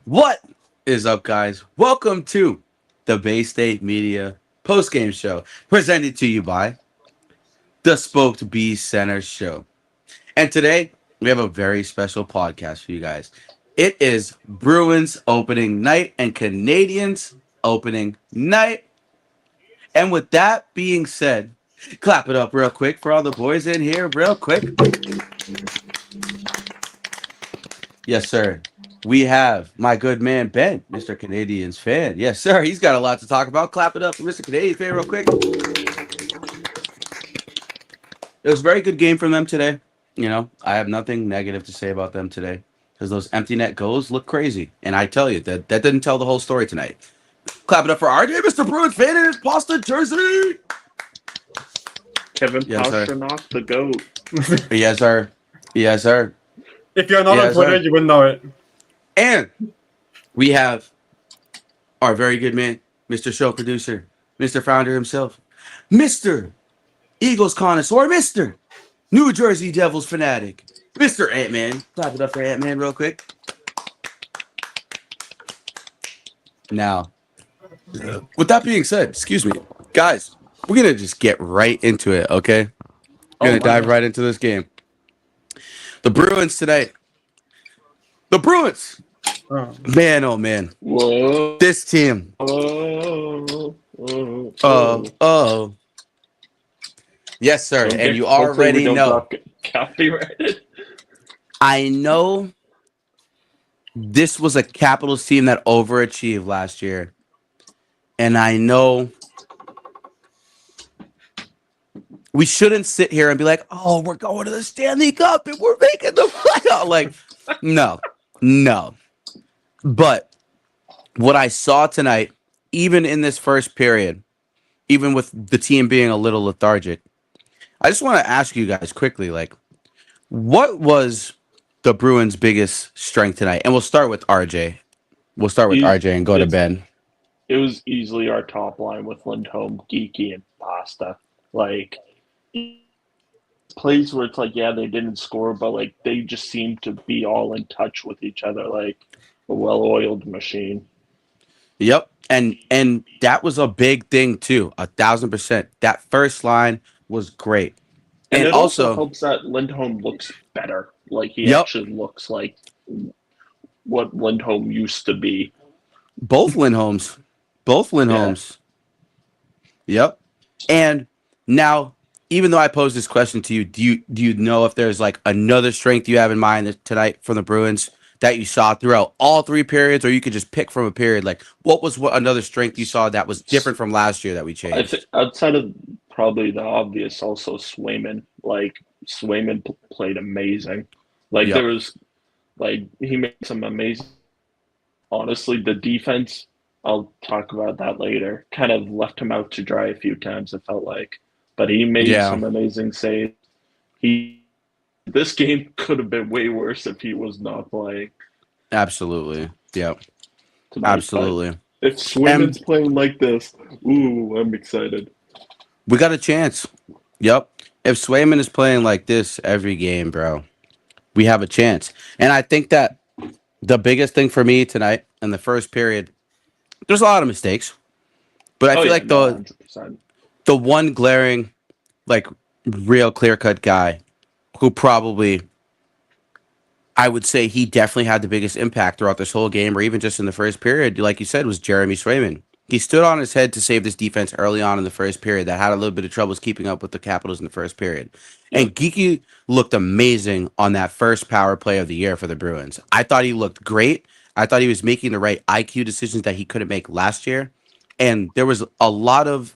What is up, guys? Welcome to the Bay State Media postgame show presented to you by the Spoked B Center Show. And today we have a very special podcast for you guys. It is Bruins opening night and Canadians opening night. And with that being said, clap it up real quick for all the boys in here, real quick. Yes, sir. We have my good man Ben, Mr. Canadians fan. Yes, sir. He's got a lot to talk about. Clap it up for Mr. Canadian fan real quick. It was a very good game from them today. I have nothing negative to say about them today because those empty net goals look crazy. And I tell you, that didn't tell the whole story tonight. Clap it up for RJ, Mr. Bruins fan in his Boston jersey. Kevin Yes, sir. Pasternak, the GOAT. Yes, sir. Yes, sir. If you're not Yes, on Twitter, sir. you wouldn't know it. And we have our very good man, Mr. Show Producer, Mr. Founder himself, Mr. Eagles Connoisseur, Mr. New Jersey Devils Fanatic, Mr. Ant-Man. Clap it up for Ant-Man real quick. Now, with that being said, excuse me, guys, we're going to just get right into it, okay? We're going to dive right into this game. The Bruins tonight. The Bruins. Oh. Man, oh, man. Whoa. This team. Oh. Yes, sir. And you already know. Copyrighted. I know this was a Capitals team that overachieved last year. And I know we shouldn't sit here and be like, oh, we're going to the Stanley Cup and we're making the playoff. Like, no. But what I saw tonight, even in this first period, even with the team being a little lethargic, I just want to ask you guys quickly, like, what was the Bruins' biggest strength tonight? And we'll start with RJ. We'll start with RJ and go to Ben. It was easily our top line with Lindholm, Geeky, and Pasta. Like, plays where it's like, yeah, they didn't score, but, like, they just seemed to be all in touch with each other, like a well-oiled machine. Yep. And that was a big thing, too. 1,000%. That first line was great. And it also helps that Lindholm looks better. Like, he actually looks like what Lindholm used to be. Both Lindholms. Yep. And now, even though I posed this question to you, do you know if there's like another strength you have in mind tonight from the Bruins that you saw throughout all three periods, or you could just pick from a period? Like, what was another strength you saw that was different from last year that we changed? Outside of probably the obvious, also Swayman. Like, Swayman played amazing. Like, there was, like, he made some amazing. Honestly, the defense, I'll talk about that later, kind of left him out to dry a few times, it felt like. But he made some amazing saves. This game could have been way worse if he was not playing. Absolutely. Yeah. Absolutely. If Swayman's playing like this, ooh, I'm excited. We got a chance. Yep. If Swayman is playing like this every game, bro, we have a chance. And I think that the biggest thing for me tonight in the first period, there's a lot of mistakes, but I feel like the one glaring, like, real clear-cut guy who probably, I would say he definitely had the biggest impact throughout this whole game, or even just in the first period, like you said, was Jeremy Swayman. He stood on his head to save this defense early on in the first period that had a little bit of troubles keeping up with the Capitals in the first period. And Geeky looked amazing on that first power play of the year for the Bruins. I thought he looked great. I thought he was making the right IQ decisions that he couldn't make last year. And there was a lot of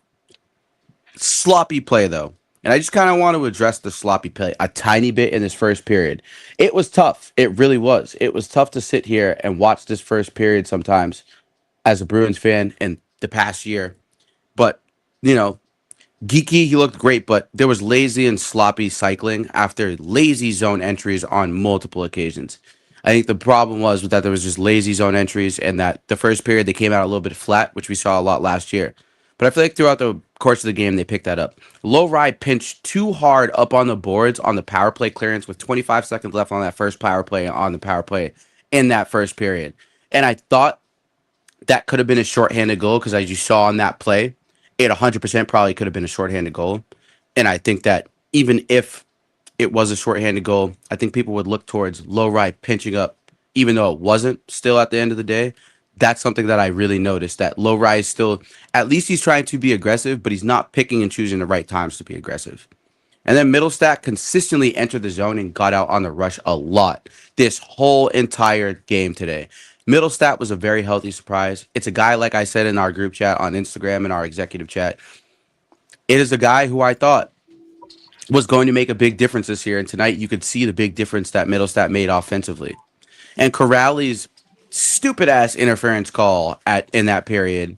sloppy play, though. And I just kind of want to address the sloppy play a tiny bit in this first period. It was tough. It really was. It was tough to sit here and watch this first period sometimes as a Bruins fan in the past year. But, Geeky, he looked great, but there was lazy and sloppy cycling after lazy zone entries on multiple occasions. I think the problem was that there was just lazy zone entries and that the first period they came out a little bit flat, which we saw a lot last year. But I feel like throughout the course of the game, they picked that up. Low Ride pinched too hard up on the boards on the power play clearance with 25 seconds left on that first power play in that first period. And I thought that could have been a shorthanded goal because as you saw on that play, it 100% probably could have been a shorthanded goal. And I think that even if it was a shorthanded goal, I think people would look towards low ride pinching up, even though it wasn't still at the end of the day. That's something that I really noticed that low rise still, at least he's trying to be aggressive, but he's not picking and choosing the right times to be aggressive. And then Middlestat consistently entered the zone and got out on the rush a lot this whole entire game today. Middlestat was a very healthy surprise. It's a guy, like I said in our group chat on Instagram and our executive chat, it is a guy who I thought was going to make a big difference this year. And tonight you could see the big difference that Middlestat made offensively. And Corrali's stupid ass interference call at in that period,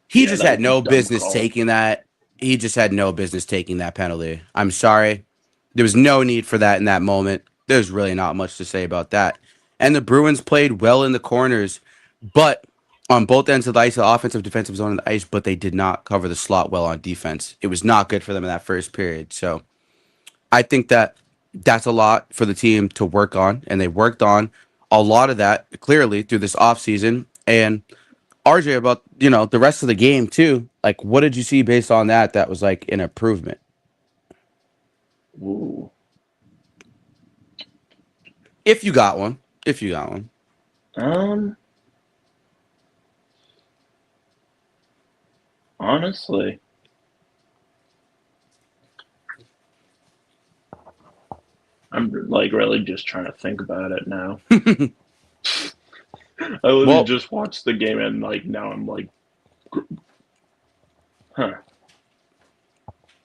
he Yeah, just that had was a no dumb business call. taking that. He just had no business taking that penalty. I'm sorry. There was no need for that in that moment. There's really not much to say about that. And the Bruins played well in the corners, but on both ends of the ice, the offensive, defensive zone of the ice, but they did not cover the slot well on defense. It was not good for them in that first period. So I think that that's a lot for the team to work on, and they worked on a lot of that clearly through this offseason. And RJ, about the rest of the game too. Like, what did you see based on that? That was like an improvement. Ooh. If you got one, if you got one. Um, honestly, I'm like really just trying to think about it now. I literally Well, just watched the game and like now I'm like, huh.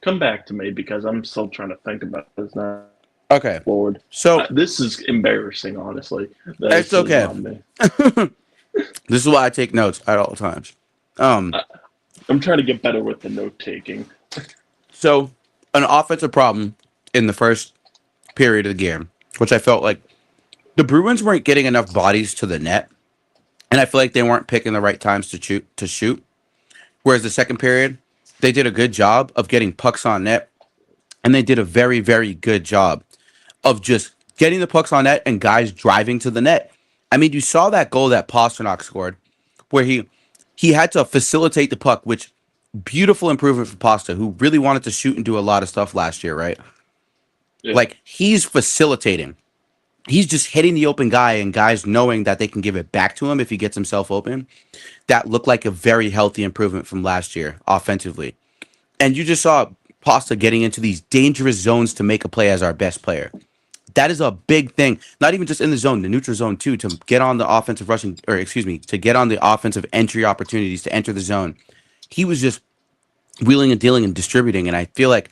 Come back to me because I'm still trying to think about this now. okay. Lord, So this is embarrassing. Honestly, it's this is okay. not me. This is why I take notes at all times. Um, I, I'm trying to get better with the note taking. so an offensive problem in the first period of the game, which I felt like the Bruins weren't getting enough bodies to the net, and I feel like they weren't picking the right times to shoot. Whereas the second period, they did a good job of getting pucks on net, and they did a very, very good job of just getting the pucks on net and guys driving to the net. I mean, you saw that goal that Pasternak scored, where he had to facilitate the puck, which beautiful improvement for Pasta, who really wanted to shoot and do a lot of stuff last year, right? Yeah, Like he's facilitating. He's just hitting the open guy and guys knowing that they can give it back to him if he gets himself open. That looked like a very healthy improvement from last year offensively. And you just saw Pasta getting into these dangerous zones to make a play as our best player. That is a big thing. Not even just in the zone, the neutral zone too, to get on the offensive rushing, or excuse me, to get on the offensive entry opportunities to enter the zone. He was just wheeling and dealing and distributing. And I feel like,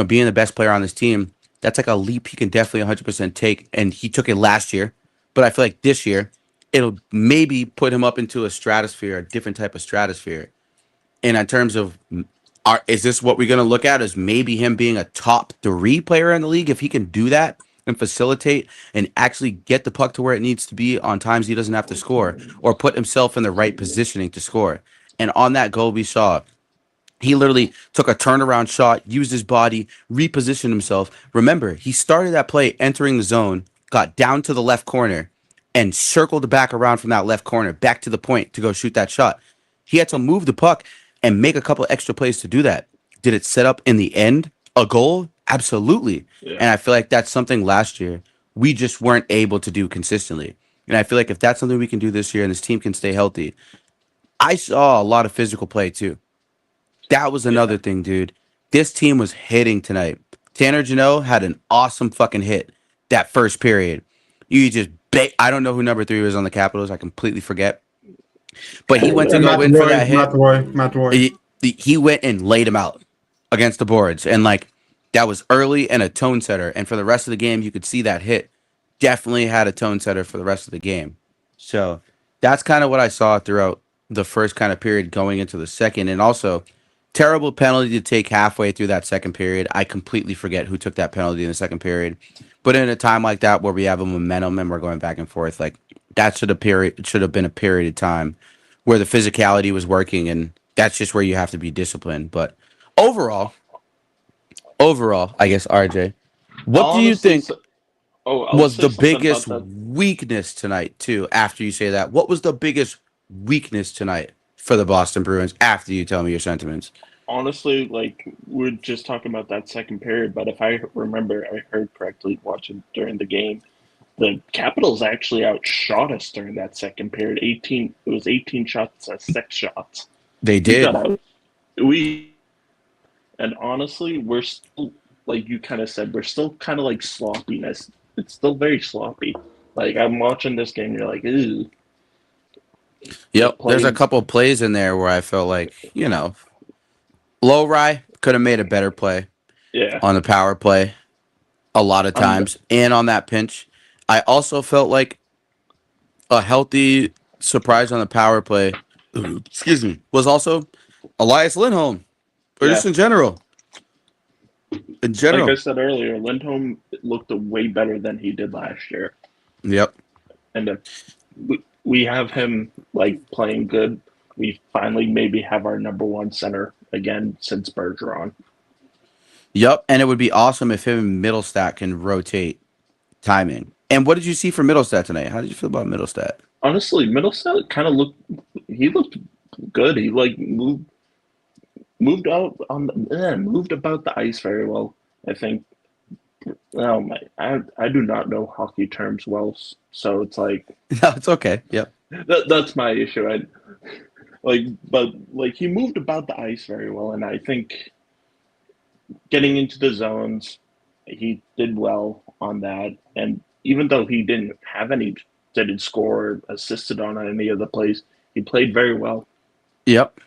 being the best player on this team, that's like a leap he can definitely 100% take. And he took it last year. But I feel like this year, it'll maybe put him up into a stratosphere, a different type of stratosphere. And in terms of, is this what we're going to look at as maybe him being a top three player in the league? If he can do that and facilitate and actually get the puck to where it needs to be on times he doesn't have to score or put himself in the right positioning to score. And on that goal, we saw he literally took a turnaround shot, used his body, repositioned himself. Remember, he started that play entering the zone, got down to the left corner, and circled back around from that left corner back to the point to go shoot that shot. He had to move the puck and make a couple extra plays to do that. Did it set up in the end a goal? Absolutely. yeah, And I feel like that's something last year we just weren't able to do consistently. And I feel like if that's something we can do this year and this team can stay healthy, I saw a lot of physical play too. That was yeah. another thing, dude. This team was hitting tonight. Tanner Janot had an awesome fucking hit that first period. You just I don't know who number 3 was on the Capitals. I completely forget. But he went to go Matt in for Roy, that Matt hit. Roy, Matt Roy. He went and laid him out against the boards. And like that was early and a tone setter. And for the rest of the game, you could see that hit definitely had a tone setter for the rest of the game. So that's kind of what I saw throughout the first kind of period going into the second. And also, terrible penalty to take halfway through that second period. I completely forget who took that penalty in the second period. But in a time like that where we have a momentum and we're going back and forth, like that should have been a period of time where the physicality was working, and that's just where you have to be disciplined. But overall, I guess RJ, what do you Honestly, think? so, Oh, I'll Was say the something biggest about that. weakness tonight too? After you say that, what was the biggest weakness tonight for the Boston Bruins? After you tell me your sentiments. Honestly, like we're just talking about that second period, but if I remember, I heard correctly watching during the game, the Capitals actually outshot us during that second period. 18, it was 18 shots to 6 shots. They We got did. out. We and honestly, we're still like you kind of said, we're still kind of like sloppiness. It's still very sloppy. Like I'm watching this game, you're like, ooh, the Yep. There's a play, couple plays in there where I felt like, Low Rye could have made a better play yeah, on the power play a lot of and times and on that pinch. I also felt like a healthy surprise on the power play, excuse me, was also Elias Lindholm, or just yeah. in general. In Like I general. said earlier, Lindholm looked way better than he did last year, Yep. and if we have him like playing good, we finally maybe have our number one center again since Bergeron. Yep. And it would be awesome if him and Middlestat can rotate timing. And what did you see from Middlestat tonight? How did you feel about Middlestat? Honestly, Middlestat kind of looked. He looked good. He like moved out on moved about the ice very well. I think. Oh my, I do not know hockey terms well, so it's like No, it's okay. Yep. that's my issue. I like, but like he moved about the ice very well, and I think getting into the zones, he did well on that. And even though he didn't score or assisted on any of the plays, he played very well. Yep.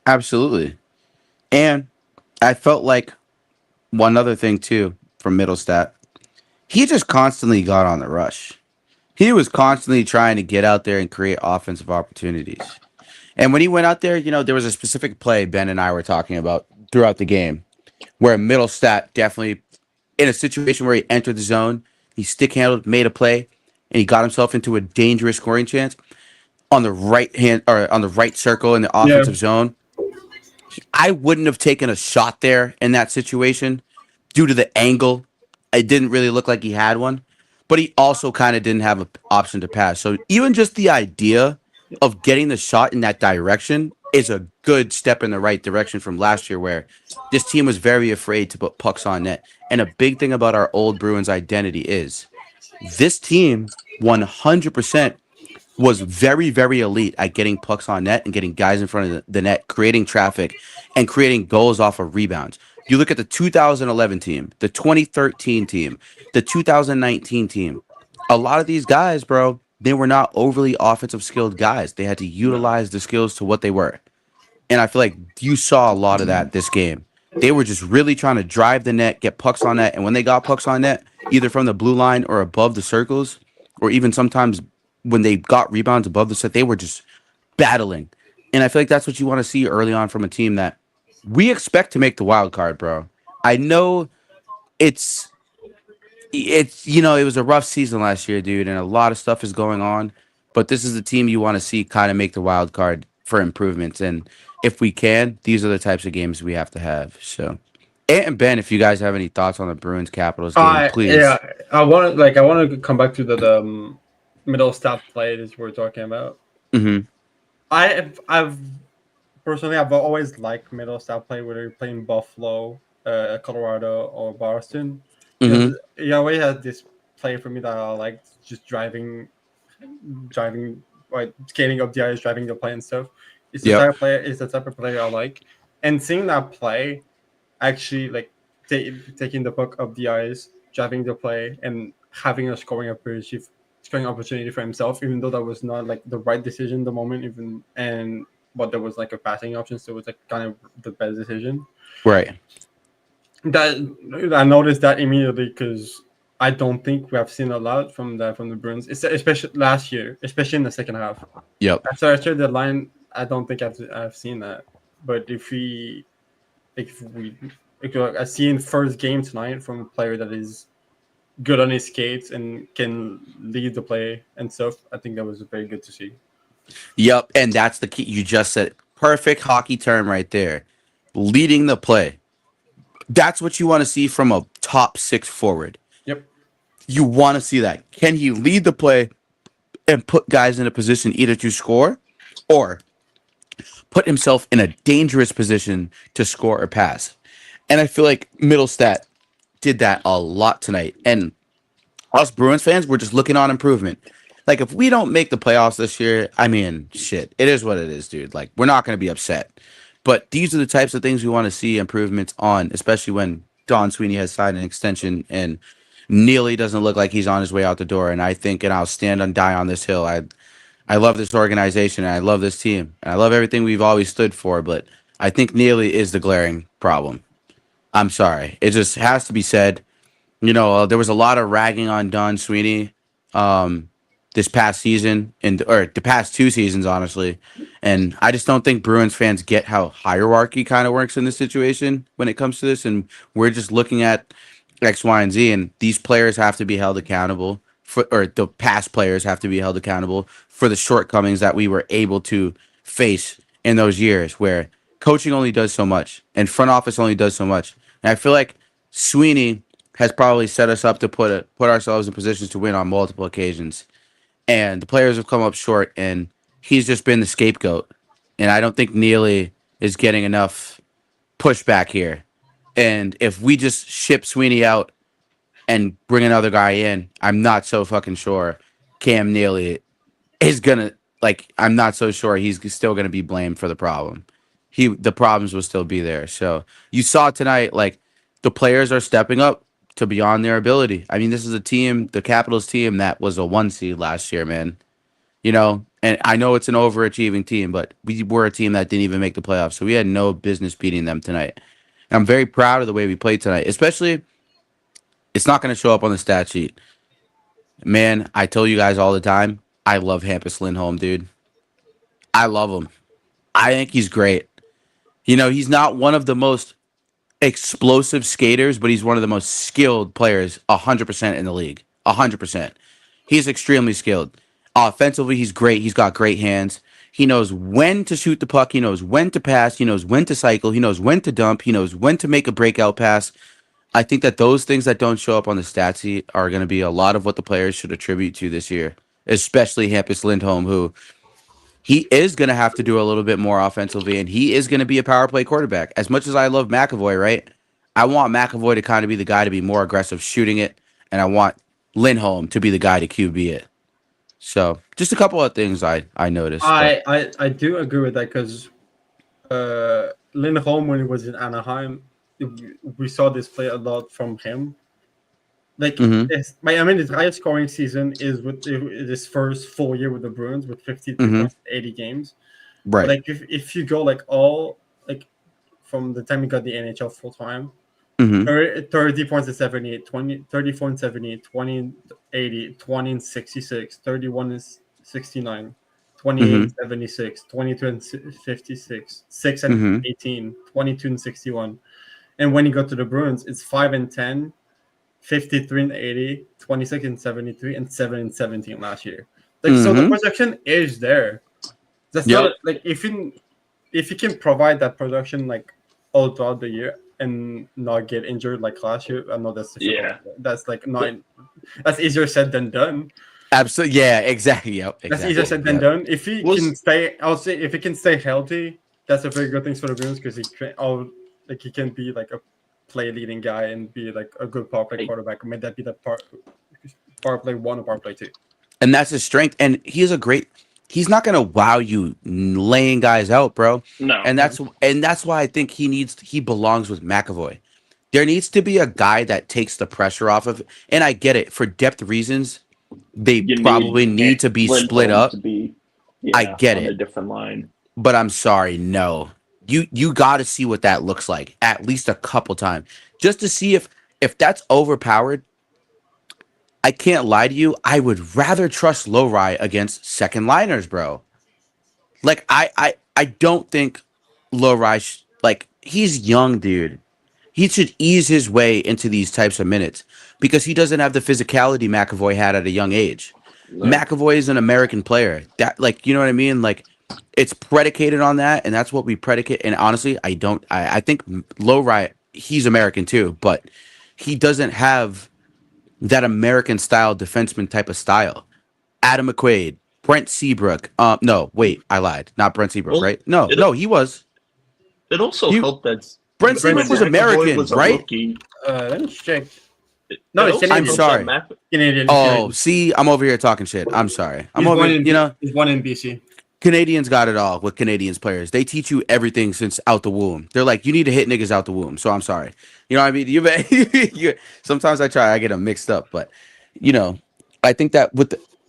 Absolutely. And I felt like one other thing too from Middlestat, he just constantly got on the rush. He was constantly trying to get out there and create offensive opportunities. And when he went out there, there was a specific play Ben and I were talking about throughout the game where Middlestat definitely, in a situation where he entered the zone, he stick handled, made a play, and he got himself into a dangerous scoring chance on the right hand or on the right circle in the Yeah. offensive zone. I wouldn't have taken a shot there in that situation due to the angle. It didn't really look like he had one, but he also kind of didn't have an option to pass. So even just the idea of getting the shot in that direction is a good step in the right direction from last year, where this team was very afraid to put pucks on net. And a big thing about our old Bruins identity is this team 100% was very, very elite at getting pucks on net and getting guys in front of the net, creating traffic and creating goals off of rebounds. You look at the 2011 team, the 2013 team, the 2019 team. A lot of these guys, bro, they were not overly offensive skilled guys. They had to No, utilize the skills to what they were. And I feel like you saw a lot of that this game. They were just really trying to drive the net, get pucks on net. And when they got pucks on net, either from the blue line or above the circles, or even sometimes when they got rebounds above the set, they were just battling. And I feel like that's what you want to see early on from a team that we expect to make the wild card, bro. I know it's it was a rough season last year, dude, and a lot of stuff is going on. But this is the team you want to see kind of make the wild card for improvements. And if we can, these are the types of games we have to have. So, and Ben, if you guys have any thoughts on the Bruins Capitals game, Yeah. please. I want to come back to the middle stat play that we're talking about. Mm-hmm. I've personally I've always liked middle stat play, whether you're playing Buffalo, Colorado, or Boston, because Mm-hmm. he always had this play for me that I liked, just driving, like skating up the ice, driving the play and stuff. Yep. It's the type of player I like, and seeing that play actually like taking the puck up the ice, driving the play, and having a scoring opportunity for himself, even though that was not like the right decision at the moment, even and but there was like a passing option, so it was like kind of the best decision. Right. That I noticed that immediately because I don't think we have seen a lot from the Bruins, especially last year, especially in the second half. Yep. After the line, I don't think I've seen that. But if we if I see in first game tonight from a player that is good on his skates and can lead the play and stuff, I think that was very good to see. Yep. And that's the key. You just said it. Perfect hockey term right there. Leading the play. That's what you want to see from a top six forward. Yep. You want to see that. Can he lead the play and put guys in a position either to score or put himself in a dangerous position to score or pass? And I feel like Middlestat did that a lot tonight. And us Bruins fans, we're just looking on improvement. Like, if we don't make the playoffs this year, I mean, shit, it is what it is, dude. Like, we're not going to be upset. But these are the types of things we want to see improvements on, especially when Don Sweeney has signed an extension and Neely doesn't look like he's on his way out the door. And I think, and I'll stand and die on this hill. I love this organization and I love this team and I love everything we've always stood for. But I think Neely is the glaring problem. I'm sorry. It just has to be said. There was a lot of ragging on Don Sweeney um, this past season or the past 2 seasons, honestly. And I just don't think Bruins fans get how hierarchy kind of works in this situation when it comes to this. And we're just looking at X, Y, and Z, and these players have to be held accountable or the past players have to be held accountable for the shortcomings that we were able to face in those years where coaching only does so much and front office only does so much. And I feel like Sweeney has probably set us up to put ourselves in positions to win on multiple occasions. And the players have come up short, and he's just been the scapegoat. And I don't think Neely is getting enough pushback here. And if we just ship Sweeney out and bring another guy in, I'm not so fucking sure Cam Neely is gonna I'm not so sure he's still gonna be blamed for the problem. The problems will still be there. So you saw tonight, like the players are stepping up to beyond their ability. I mean, this is a team, the Capitals team that was a 1 seed last year, man. And I know it's an overachieving team, but we were a team that didn't even make the playoffs, so we had no business beating them tonight. And I'm very proud of the way we played tonight, especially it's not going to show up on the stat sheet. Man, I tell you guys all the time, I love Hampus Lindholm, dude. I love him. I think he's great. He's not one of the most explosive skaters, but he's one of the most skilled players 100% in the league. 100%. He's extremely skilled. Offensively, he's great. He's got great hands. He knows when to shoot the puck. He knows when to pass. He knows when to cycle. He knows when to dump. He knows when to make a breakout pass. I think that those things that don't show up on the stat sheet are going to be a lot of what the players should attribute to this year, especially Hampus Lindholm, who he is going to have to do a little bit more offensively, and he is going to be a power play quarterback. As much as I love McAvoy, right? I want McAvoy to kind of be the guy to be more aggressive shooting it, and I want Lindholm to be the guy to QB it. So, just a couple of things I noticed. I do agree with that because Lindholm, when he was in Anaheim, we saw this play a lot from him. Like, his highest scoring season is with his first full year with the Bruins with 80 games. Right. But like, if you go all from the time he got the NHL full time, 30 points at 78, 34 and 78, 20 and 80, 20 and 66, 31 and 69, 28 and 76, 22 and 56, 6 and 18, 22 and 61. And when he got to the Bruins, it's 5 and 10, 53 and 80, 26 and 73, and 7 and 17 last year. So the production is there. That's not if you can provide that production all throughout the year and not get injured like last year. I know that's difficult. That's that's easier said than done. Absolutely, yeah, exactly. Yep, exactly. That's easier said than done. If he can stay, I'll say if he can stay healthy, that's a very good thing for the Bruins because he can be a play leading guy and be a good power play quarterback. May that be the power play 1 or power play 2. And that's his strength. And he's not gonna wow you laying guys out, bro. No. And that's why I think he belongs with McAvoy. There needs to be a guy that takes the pressure off of, and I get it, for depth reasons, they probably need to be split up. I get it. A different line. But I'm sorry, no. You got to see what that looks like at least a couple times just to see if that's overpowered. I can't lie to you. I would rather trust Lowry against second liners, bro. I don't think Lowry he's young, dude. He should ease his way into these types of minutes because he doesn't have the physicality McAvoy had at a young age. No. McAvoy is an American player. That you know what I mean? It's predicated on that, and that's what we predicate. And honestly, I think Lowry, he's American too, but he doesn't have that American style defenseman type of style. Adam McQuaid, Brent Seabrook. No, wait, I lied. Not Brent Seabrook, Well, right? No, it no, he was. it also He helped that Brent when Seabrook was McAvoy American, was a right? rookie. Let me check. It, No, it it's also I'm Canadian. helped that sorry. Mac. Canadian. Oh, Canadian. see, I'm over here talking shit. I'm sorry. I'm He's over. born in. You know, He's born in BC. Canadians got it all with Canadians players. They teach you everything since out the womb. They're like, you need to hit niggas out the womb. So I'm sorry. You know what I mean? Sometimes I get them mixed up, but you know, I think that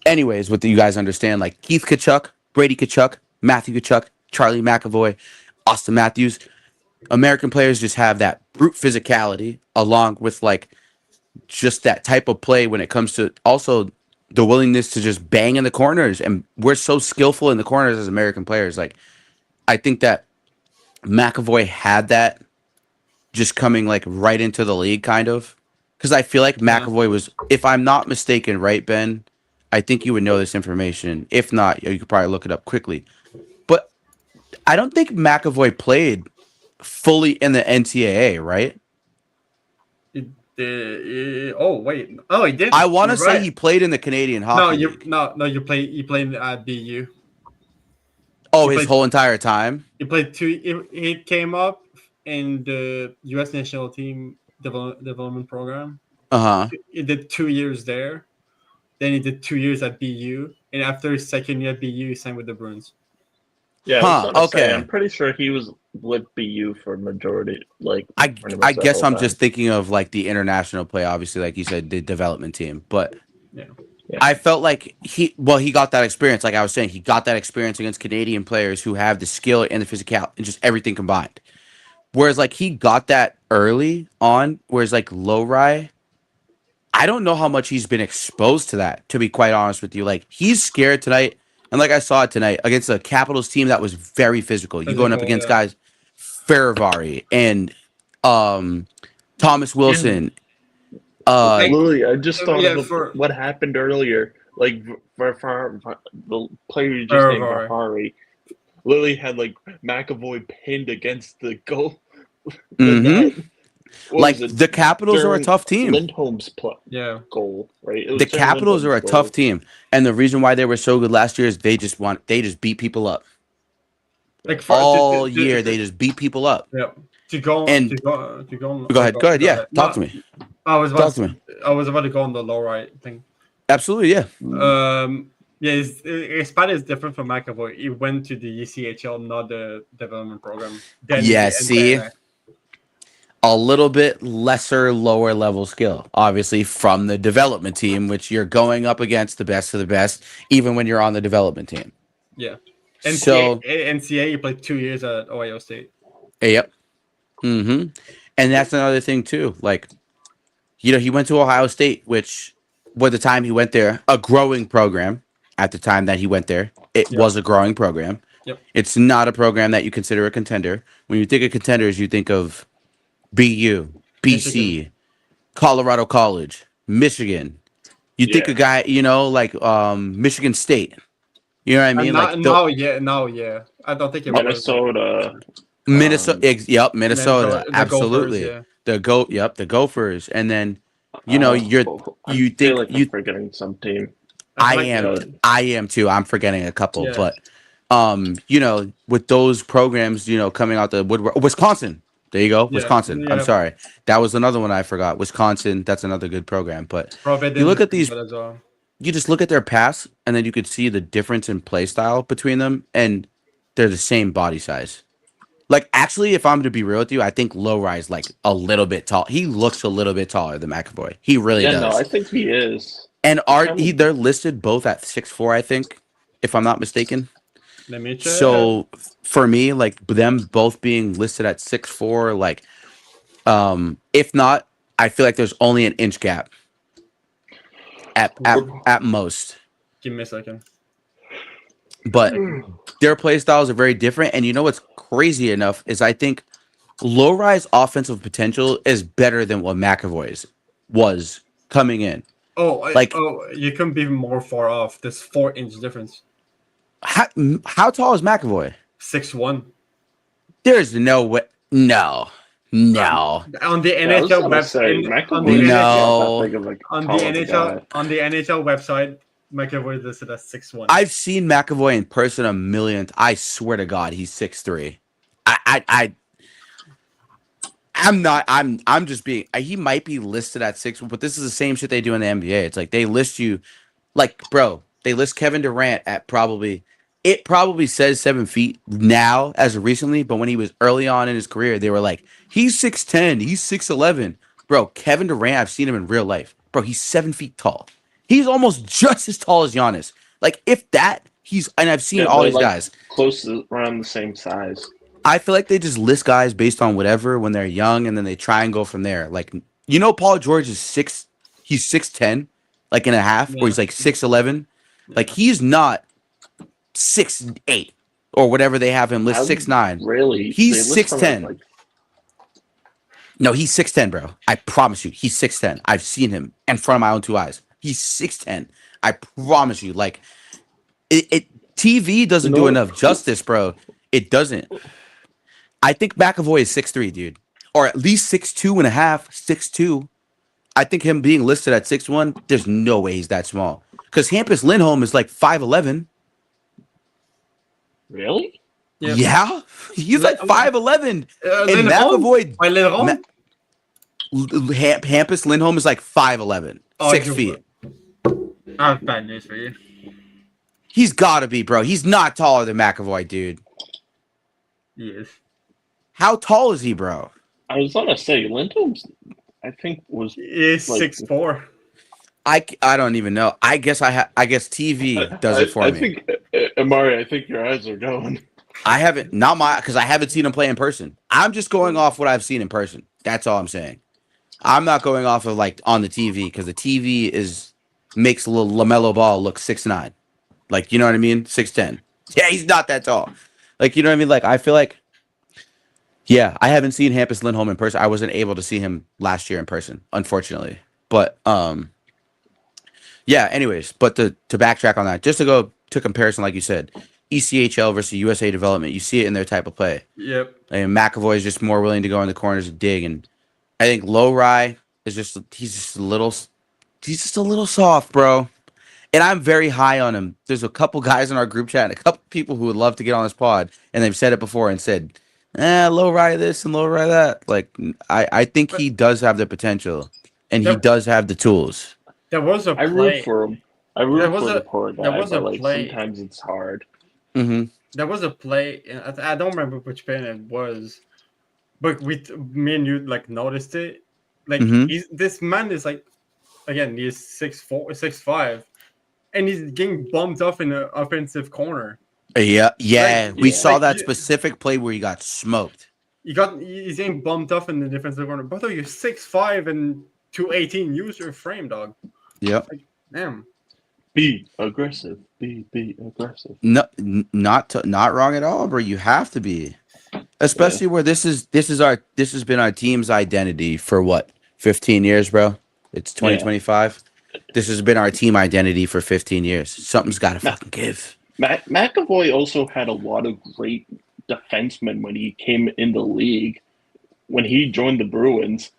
anyways, what you guys understand, like Keith Kachuk, Brady Kachuk, Matthew Kachuk, Charlie McAvoy, Austin Matthews, American players just have that brute physicality along with like just that type of play when it comes to also the willingness to just bang in the corners. And we're so skillful in the corners as American players. Like, I think that McAvoy had that just coming like right into the league, kind of. Because I feel like Yeah. McAvoy was, if I'm not mistaken, right, Ben? I think you would know this information. If not, you could probably look it up quickly. But I don't think McAvoy played fully in the NCAA, right? Oh wait. Oh, he did. I want to You're say right. he played in the Canadian No, Hockey you League. no you play. You played at BU. Oh, He his played. whole entire time? He played two. He came up in the U.S. national team development program. Uh-huh. He did 2 years there. Then he did 2 years at BU, and after his second year at BU, he signed with the Bruins. Yeah, I was Huh. gonna say, Okay. I'm pretty sure he was with BU for majority, like I pretty I much that guess whole I'm time. just thinking of like the international play, obviously, like you said, the development team. But Yeah. Yeah. I felt like he got that experience. Like I was saying, he got that experience against Canadian players who have the skill and the physical and just everything combined. Whereas like he got that early on, whereas like Lowry, I don't know how much he's been exposed to that, to be quite honest with you. Like he's scared tonight. And like I saw it tonight against a Capitals team that was very physical. You going up Physical, against yeah. guys Ferravari and um Thomas Wilson. Like, Literally, I just thought yeah, of for what happened earlier. Like for the player you just named, Ferrari. Bahari, literally had like McAvoy pinned against the goal, the Mhm. net. What Like was it? the Capitals are a During tough team. Lindholm's Yeah. goal, right? It was The during Capitals are a Lindholm's tough goal. team, and the reason why they were so good last year is they just beat people up Like for all year. They just beat people up. yeah. To go And to go to go on. go ahead, yeah, talk to me, I was talk about to me. I was about to go on the low right thing. Absolutely, yeah. Yeah, his path is different from McAvoy. He went to the ECHL, not the development program. Then Yeah, the see, NCAA. a little bit lesser, lower level skill, obviously from the development team, which you're going up against the best of the best, even when you're on the development team. Yeah. So, NCAA, he played 2 years at Ohio State. yep. And that's another thing too. Like, you know, he went to Ohio State, which, by the time he went there, a growing program. At the time that he went there, it Yep. was a growing program. Yep. It's not a program that you consider a contender. When you think of contenders, you think of BU, BC, Michigan. Colorado College, Michigan. You think Yeah. a guy, you know, like Michigan State. You know what I mean? Like Yeah. I don't think it was Minnesota. Minnesota. Yep, Minnesota. the Gophers, Absolutely. yeah. The Gophers. And then, you know, I you feel think like I'm forgetting some team. I feel like am too. I'm forgetting a couple, Yeah. but you know, with those programs, you know, coming out the woodwork, Wisconsin. There you go, Yeah, Wisconsin. I'm yeah. sorry, that was another one I forgot. Wisconsin. That's another good program. But Providence you look at is these, good as well. you just look at their pass, and then you could see the difference in play style between them, and they're the same body size. Like actually, if I'm to be real with you, I think Low Rise like a little bit tall. He looks a little bit taller than McAvoy. He really Yeah, does. no, I think he is. And they're listed both at 6'4", I think, if I'm not mistaken. Let me check. So for me, like them both being listed at 6'4", like if not, I feel like there's only an inch gap at most. Give me a second. But their play styles are very different. And you know what's crazy enough is I think low rise offensive potential is better than what McAvoy's was coming in. You couldn't be more far off. There's 4-inch difference. How tall is McAvoy? 6'1". There's no way. No. No. On the Yeah, I was NHL gonna say on the McAvoy's NHL not that No. big of a on the tall of a NHL guy. on the NHL website, McAvoy is listed as 6'1". I've seen McAvoy in person a million. I swear to God, he's 6'3". I'm not. I'm just being. He might be listed at 6, but this is the same shit they do in the NBA. It's like they list you, like, bro. They list Kevin Durant at probably. It probably says 7 feet now as of recently, but when he was early on in his career, they were like, he's 6'10", he's 6'11". Bro, Kevin Durant, I've seen him in real life. Bro, he's 7 feet tall. He's almost just as tall as Giannis. Like, if that, and I've seen Yeah, all they're these like guys. close to around the same size. I feel like they just list guys based on whatever when they're young, and then they try and go from there. Like, Paul George is he's 6'10", like in a half, or Yeah. he's like 6'11". Like, Yeah. he's not 6'8" or whatever they have him list 6'9". Really? He's They list him as 6'10". like No, he's 6'10", bro. I promise you, he's 6'10". I've seen him in front of my own two eyes. He's 6'10". I promise you. Like, TV you doesn't know do what? enough justice, bro. It doesn't. I think McAvoy is 6'3", dude. Or at least 6'2" and a half, 6'2". I think him being listed at 6'1", there's no way he's that small. Because Hampus Lindholm is like 5'11". Really? Yep. Yeah, he's like 5'11", and Lindholm? McAvoy, Why Lindholm? Hampus Lindholm is like 5'11", Oh, 6 feet. I have bad news for you. He's got to be, bro. He's not taller than McAvoy, dude. He is. How tall is he, bro? I was gonna say Lindholm's. I think was He is like 6'4". I don't even know. I guess TV does it for I me. think Amari. I think your eyes are going. I haven't because I haven't seen him play in person. I'm just going off what I've seen in person. That's all I'm saying. I'm not going off of like on the TV because the TV makes little LaMelo Ball look 6'9". Like, you know what I mean? 6'10". Yeah, he's not that tall. Like, you know what I mean? Like, I feel like, yeah, I haven't seen Hampus Lindholm in person. I wasn't able to see him last year in person, unfortunately. But yeah. Anyways, but to backtrack on that, just to go to comparison, like you said, ECHL versus USA Development, you see it in their type of play. Yep. And McAvoy is just more willing to go in the corners and dig, and I think Low Rye is he's just a little soft, bro. And I'm very high on him. There's a couple guys in our group chat and a couple people who would love to get on this pod, and they've said it before and said, Low Rye this and Low Rye that. Like, I think he does have the potential, and he does have the tools. There was a I play. root for him. I root for the poor guy, there was a but like play. sometimes it's hard. Mm-hmm. There was a play. I don't remember which play it was, but me and you like noticed it. Like this man is like, again, he's 6'4", 6'5", and he's getting bumped off in the offensive corner. Yeah. Like, We saw like, that specific play where he got smoked. He's getting bumped off in the defensive corner. Brother, you're 6'5" and 218. Use your frame, dog. Yep. Like, damn. Be aggressive. Be aggressive. No, not wrong at all, bro. You have to be, especially where this has been our team's identity for what 15 years, bro. It's 2025. Yeah. This has been our team identity for 15 years. Something's got to fucking give. McAvoy also had a lot of great defensemen when he came in the league. When he joined the Bruins,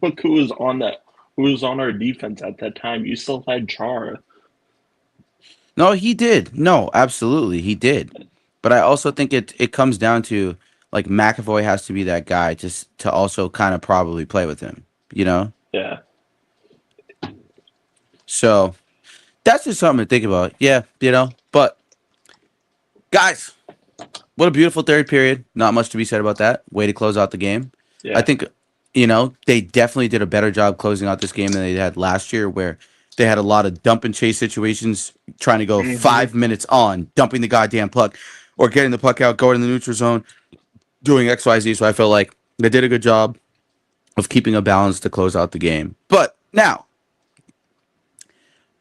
look who was on that. Who was on our defense at that time? You still had Chara. No, he did. No, absolutely, he did. But I also think it comes down to like McAvoy has to be that guy to also kind of probably play with him, you know? Yeah. So that's just something to think about. Yeah, you know. But guys, what a beautiful third period. Not much to be said about that. Way to close out the game. Yeah. I think, they definitely did a better job closing out this game than they had last year, where they had a lot of dump and chase situations, trying to go 5 minutes on, dumping the goddamn puck, or getting the puck out, going in the neutral zone, doing X, Y, Z. So I felt like they did a good job of keeping a balance to close out the game. But now,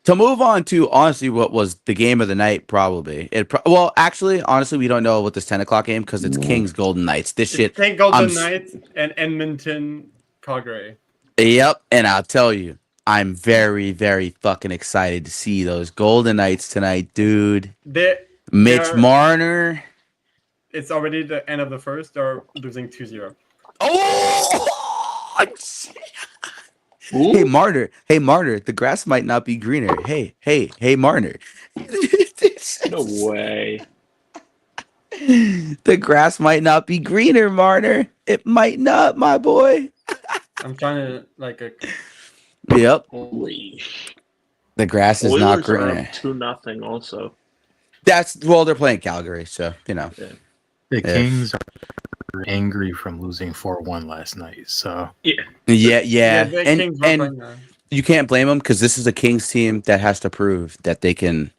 to move on to, honestly, what was the game of the night, probably. Honestly, we don't know what this 10 o'clock game, because it's Kings Golden Knights. This shit. Kings Golden Knights and Edmonton Calgary. Yep, and I'll tell you, I'm very, very fucking excited to see those Golden Knights tonight, dude. Mitch Marner. It's already the end of the first. They're losing 2-0. Oh, hey Ooh, Martyr. Hey Martyr. The grass might not be greener. Hey Martyr. no way. The grass might not be greener, Martyr. It might not, my boy. I'm trying to Yep. Holy. The grass is not Oilers are up greener. 2-0 also. That's well, they're playing Calgary, so you know Yeah. The if Kings are angry from losing 4-1 last night. So Yeah. yeah, yeah, the and Kings were playing. you can't blame them because this is a Kings team that has to prove that they can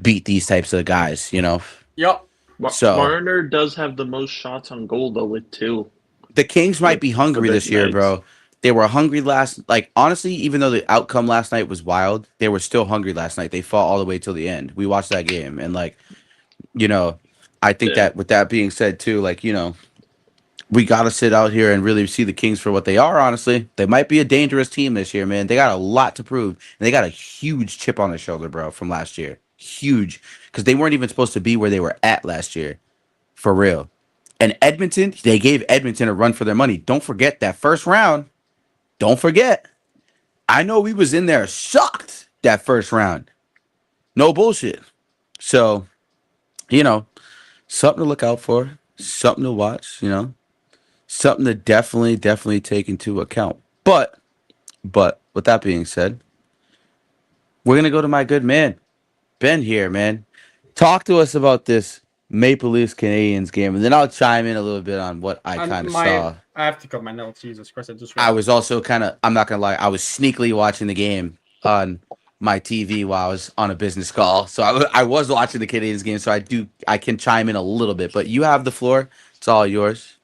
beat these types of guys. Yep. So Marner does have the most shots on goal though with 2 the Kings might with be for hungry the this year, Knights. bro. They were hungry last. Like honestly, even though the outcome last night was wild, they were still hungry last night. They fought all the way till the end. We watched that game, and you know, I think Yeah. that with that being said too, we got to sit out here and really see the Kings for what they are, honestly. They might be a dangerous team this year, man. They got a lot to prove. And they got a huge chip on their shoulder, bro, from last year. Huge. Because they weren't even supposed to be where they were at last year. For real. And Edmonton, they gave Edmonton a run for their money. Don't forget that first round. Don't forget. I know we was in there shocked that first round. No bullshit. So, you know, something to look out for. Something to watch, something to definitely take into account. But with that being said, we're gonna go to my good man Ben here, man. Talk to us about this Maple Leafs Canadians game, and then I'll chime in a little bit on what I And kind of my, saw. I have to cut my notes. Jesus Christ! I just I read. was also kind of, I'm not gonna lie, I was sneakily watching the game on my TV while I was on a business call. So I was watching the Canadians game, so I can chime in a little bit. But you have the floor. It's all yours.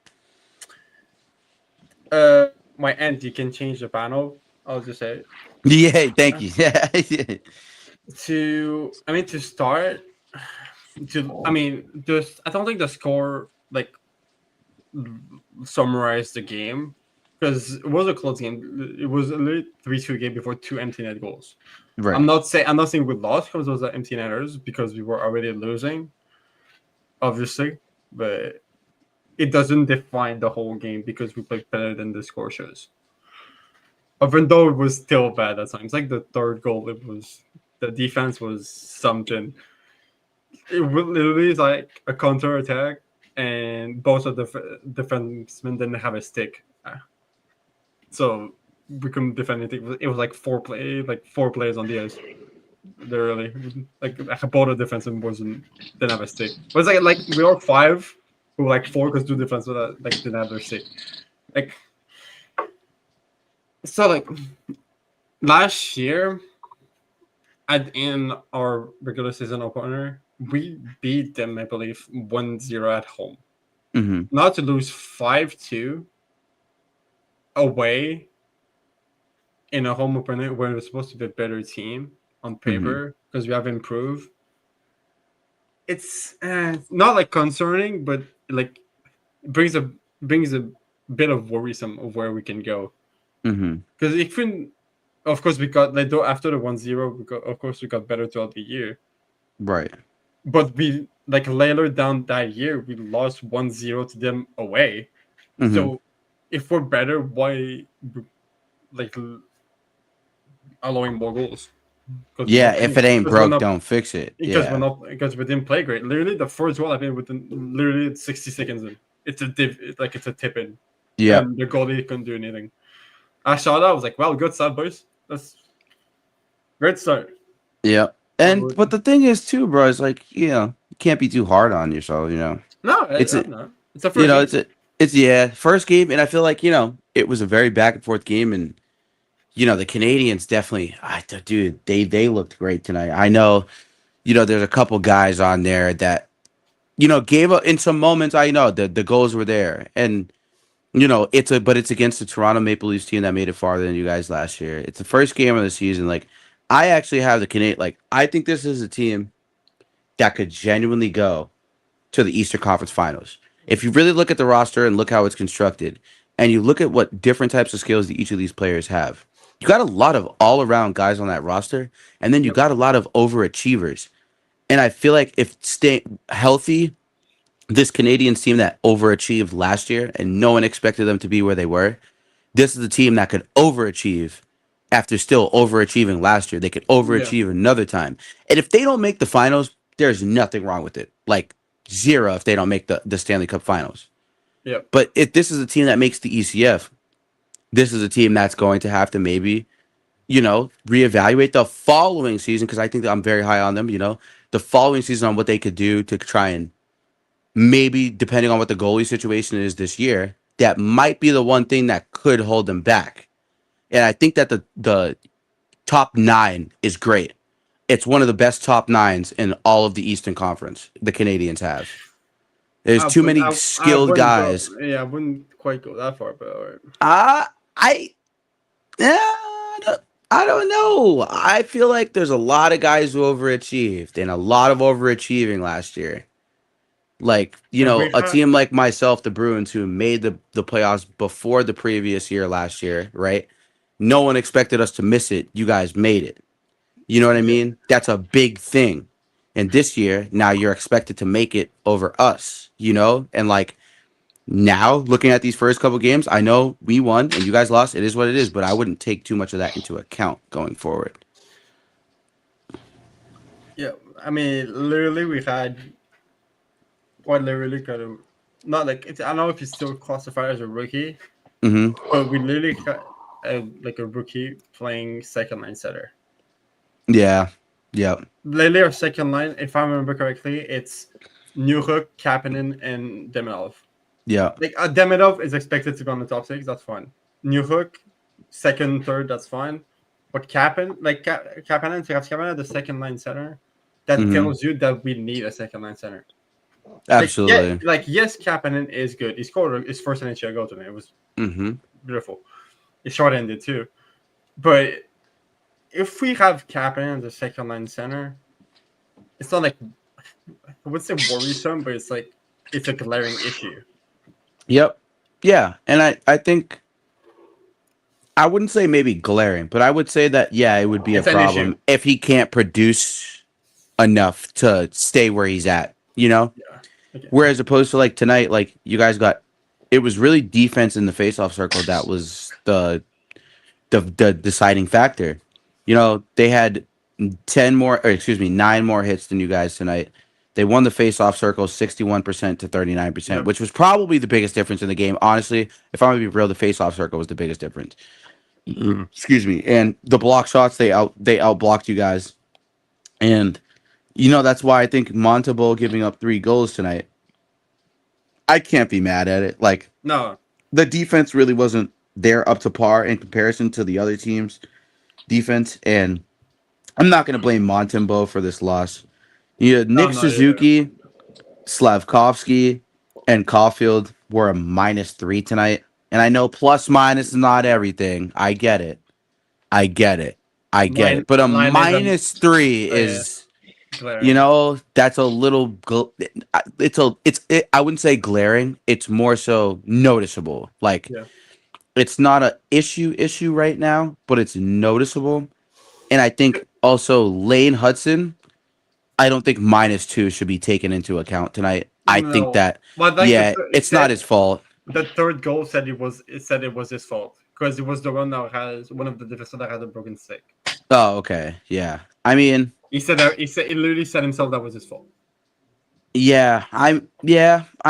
My end. You can change the panel. I'll just say Yeah, thank uh, you. Yeah. to. I mean, to start. I mean, just I don't think the score summarized the game because it was a close game. It was a literally 3-2 game before 2 empty net goals. Right. I'm not saying we lost because those are empty netters because we were already losing, obviously, but it doesn't define the whole game because we played better than the score shows. Even though it was still bad at times, like the third goal, the defense was something. It was literally like a counter attack, and both of the defensemen didn't have a stick, so we couldn't defend anything. It was like four players on the ice. Literally, like both of the defensemen didn't have a stick. It was like we were five, who like four because two defensemen didn't have their stick. Like so, like last year, in our regular season opener, we beat them, I believe, 1-0 at home. Mm-hmm. Not to lose 5-2 away in a home opener where we're supposed to be a better team on paper because we have improved. It's not like concerning, but like it brings a bit of worrisome of where we can go. Mm-hmm. Because even, of course, we got like after the 1-0, of course we got better throughout the year. Right. But we like later down that year we lost 1-0 to them away. Mm-hmm. So if we're better, why like allowing more goals? Yeah, if it ain't broke, not, don't fix it. because Yeah. because we didn't play great. Literally, the first goal happened within literally 60 seconds in. It's a tip in. Yeah. And the goalie couldn't do anything. I saw that. I was like, "Well, good start, boys. That's great start." Yeah. And but the thing is too, bro, is like, you can't be too hard on yourself, No, It's a I'm not. It's a first game. it's first game, and I feel like, it was a very back and forth game, and the Canadians definitely, dude, they looked great tonight. I know, there's a couple guys on there that, gave up in some moments. I know the goals were there, and but it's against the Toronto Maple Leafs team that made it farther than you guys last year. It's the first game of the season. Like, I actually have the Canadian. Like, I think this is a team that could genuinely go to the Eastern Conference Finals. If you really look at the roster and look how it's constructed, and you look at what different types of skills that each of these players have, you got a lot of all-around guys on that roster, and then you got a lot of overachievers. And I feel like if stay healthy this Canadians team that overachieved last year and no one expected them to be where they were. This is a team that could overachieve after still overachieving last year. They could Yeah. overachieve another time. And if they don't make the finals, there's nothing wrong with it. Like zero if they don't make the Stanley Cup finals. Yep. But if this is a team that makes the ECF, this is a team that's going to have to maybe, reevaluate the following season because I think that I'm very high on them, the following season on what they could do to try and maybe, depending on what the goalie situation is this year, that might be the one thing that could hold them back. And I think that the top 9 is great. It's one of the best top 9s in all of the Eastern Conference the Canadians have. There's too many skilled guys. I wouldn't quite go that far, but all right. I don't know. I feel like there's a lot of guys who overachieved and a lot of overachieving last year. Like, a team like myself, the Bruins, who made the playoffs before the previous year last year, right? No one expected us to miss it. You guys made it. You know what I mean? That's a big thing. And this year, now you're expected to make it over us, And like now, looking at these first couple games, I know we won and you guys lost. It is what it is, but I wouldn't take too much of that into account going forward. Yeah, I mean, literally, we had quite literally kind of not like I don't know if it's still classified as a rookie, but we literally got like a rookie playing second line center. Yeah. Literally, our second line, if I remember correctly, it's Nuruk, Kapanen, and Demidov. Yeah. Like Demidov is expected to be on the top 6. That's fine. Nuruk, second, third. That's fine. But Kapanen, the second line center, that tells you that we need a second line center. Absolutely. Yes, Kapanen is good. He scored his first NHL goal tonight. It was beautiful. It's short-ended too. But if we have Kapanen as the second line center, it's not like I would say worrisome, but it's like it's a glaring issue. Yep. Yeah. And I think I wouldn't say maybe glaring, but I would say that, it would be a problem if he can't produce enough to stay where he's at, Yeah. Okay. Whereas opposed to like tonight, like you guys it was really defense in the faceoff circle that was the deciding factor. They had 9 more hits than you guys tonight. They won the faceoff circle 61% to 39%, which was probably the biggest difference in the game. Honestly, if I'm going to be real, the faceoff circle was the biggest difference. Excuse me. And the block shots, they outblocked you guys. And, that's why I think Montembeault giving up 3 goals tonight, I can't be mad at it. Like, No. The defense really wasn't there up to par in comparison to the other team's defense. And I'm not going to blame Montembeault for this loss. Nick Suzuki, Slavkovsky, and Caulfield were a -3 tonight. And I know plus minus is not everything. I get it. But a -3 is that's a little. I wouldn't say glaring. It's more so noticeable. Like it's not an issue right now, but it's noticeable. And I think also Lane Hudson, I don't think -2 should be taken into account tonight. I think that it's not his fault. The third goal said it was his fault because it was the one that has one of the defenders that had a broken stick. Oh, okay, yeah. I mean, he literally said himself that was his fault. Yeah, I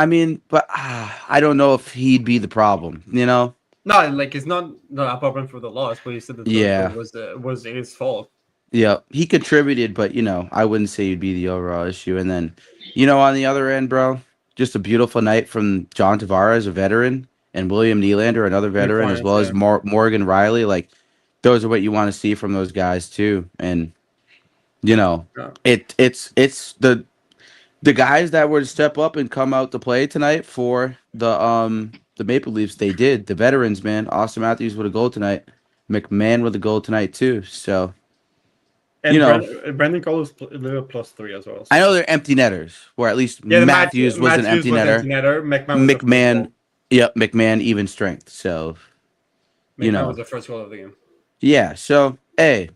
mean, but I don't know if he'd be the problem. No, like it's not a problem for the loss, but he said the third goal was his fault. Yeah, he contributed, but I wouldn't say he'd be the overall issue. And then, on the other end, bro, just a beautiful night from John Tavares, a veteran, and William Nylander, another veteran, as well as Morgan Riley. Like, those are what you want to see from those guys too. And it's the guys that were to step up and come out to play tonight for the Maple Leafs. They did. The veterans, man. Austin Matthews with a goal tonight. McMahon with a goal tonight too. So. And Brandon Cole is +3 as well. So. I know they're empty netters, or at least Matthews was an empty netter. McMahon, McMahon even strength. So, McMahon was the first goal of the game. Yeah. So, hey,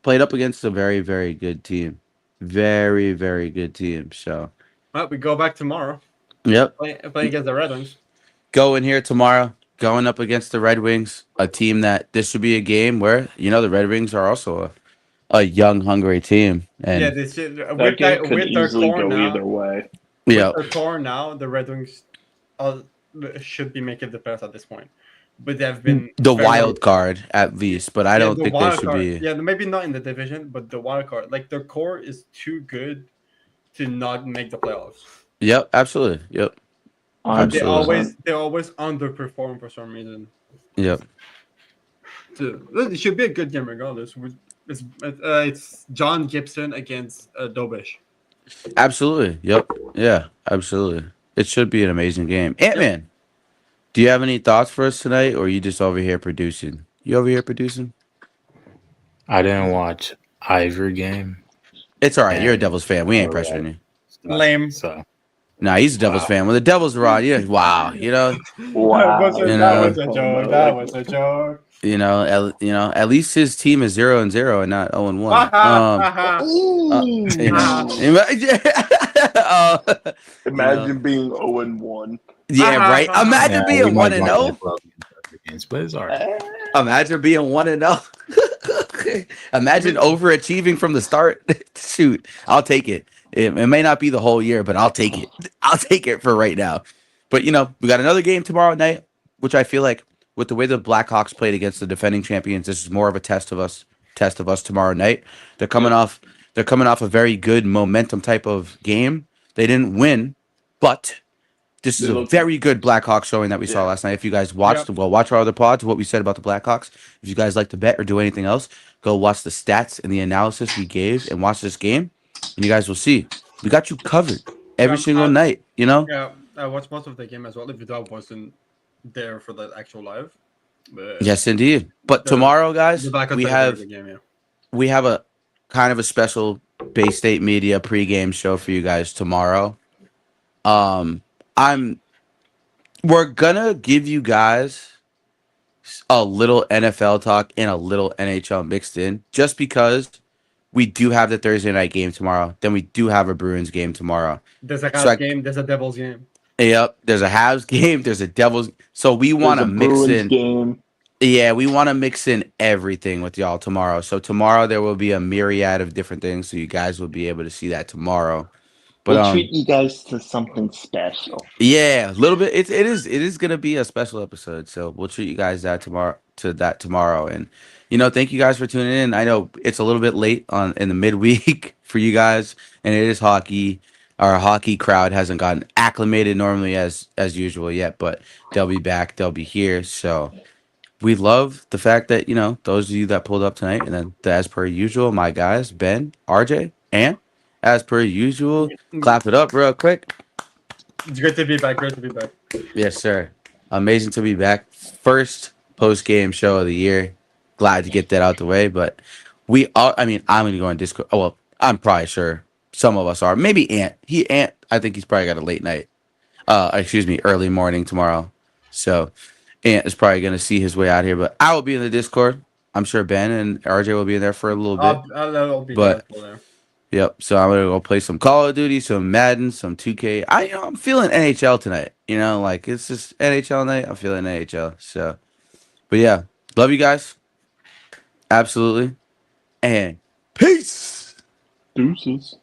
played up against a very, very good team. Very, very good team. So, well, we go back tomorrow. Yep. Playing against the Red Wings. Going here tomorrow, going up against the Red Wings, a team that this should be a game where the Red Wings are also a young, hungry team, Yeah, and this shit, That game could with their easily core go now. either way. With yeah, their core now, the Red Wings should be making the playoffs at this point. But they've been the very wild card at least, but I yeah don't the think they wild should card. be. Yeah, maybe not in the division, but the wild card. Like their core is too good to not make the playoffs. Yep, absolutely. Yep, But they 100%. always underperform for some reason. yep. So it should be a good game regardless. It's John Gibson against Dobish. Absolutely. Yep. Yeah, absolutely. It should be an amazing game. Ant-Man, do you have any thoughts for us tonight, or are you just over here producing? You over here producing? I didn't watch either game. It's all right. You're a And Devils fan. We ain't Alright. pressuring you. Lame. So Nah, he's a Devils Wow. fan. When the Devils are on, yeah, wow. Wow. That was You a know. joke. That was a joke. At least his team is 0-0 and not 0-1. Imagine being 0-1. Yeah, right. Imagine yeah, we being might 1-0. watch that games, but it's alright. Imagine being 1-0. Imagine overachieving from the start. Shoot, I'll take it. It may not be the whole year, but I'll take it. I'll take it for right now. But we got another game tomorrow night, which I feel like with the way the Blackhawks played against the defending champions, this is more of a test of us tomorrow night. They're coming off a very good momentum type of game. They didn't win, but this is a very good Blackhawks showing that we saw last night. If you guys watched, watch our other pods, what we said about the Blackhawks. If you guys like to bet or do anything else, go watch the stats and the analysis we gave and watch this game, and you guys will see we got you covered every single night. Yeah, I watched most of the game as well. If I wasn't there for the actual live. But Yes, indeed. But tomorrow, guys, we have a kind of a special Bay State Media pregame show for you guys tomorrow. We're gonna give you guys a little NFL talk and a little NHL mixed in, just because we do have the Thursday night game tomorrow. Then we do have a Bruins game tomorrow. There's a Habs game. There's a Devils game. Yep, there's a Habs game. There's a Devils. So we want to mix Bruins in. Game. Yeah, we want to mix in everything with y'all tomorrow. So tomorrow there will be a myriad of different things, so you guys will be able to see that tomorrow. But we'll treat you guys to something special. Yeah, a little bit. It is gonna be a special episode, so we'll treat you guys that tomorrow. And thank you guys for tuning in. I know it's a little bit late in the midweek for you guys, and it is hockey. Our hockey crowd hasn't gotten acclimated normally as usual yet, but they'll be back. They'll be here. So we love the fact that those of you that pulled up tonight, and then as per usual, my guys Ben, RJ, and as per usual, clap it up real quick. It's great to be back. Great to be back. Yes, sir. Amazing to be back. First post-game show of the year. Glad to get that out the way. But I'm going to go on Discord. Oh, well, I'm probably sure some of us are. Maybe Ant. I think he's probably got a late night. Early morning tomorrow. So Ant is probably going to see his way out here. But I will be in the Discord. I'm sure Ben and RJ will be in there for a little bit. I'll be there. There. Yep. So I'm gonna go play some Call of Duty, some Madden, some 2K. I'm feeling NHL tonight. It's just NHL night. I'm feeling NHL. So, but yeah, love you guys. Absolutely. And peace. Deuces.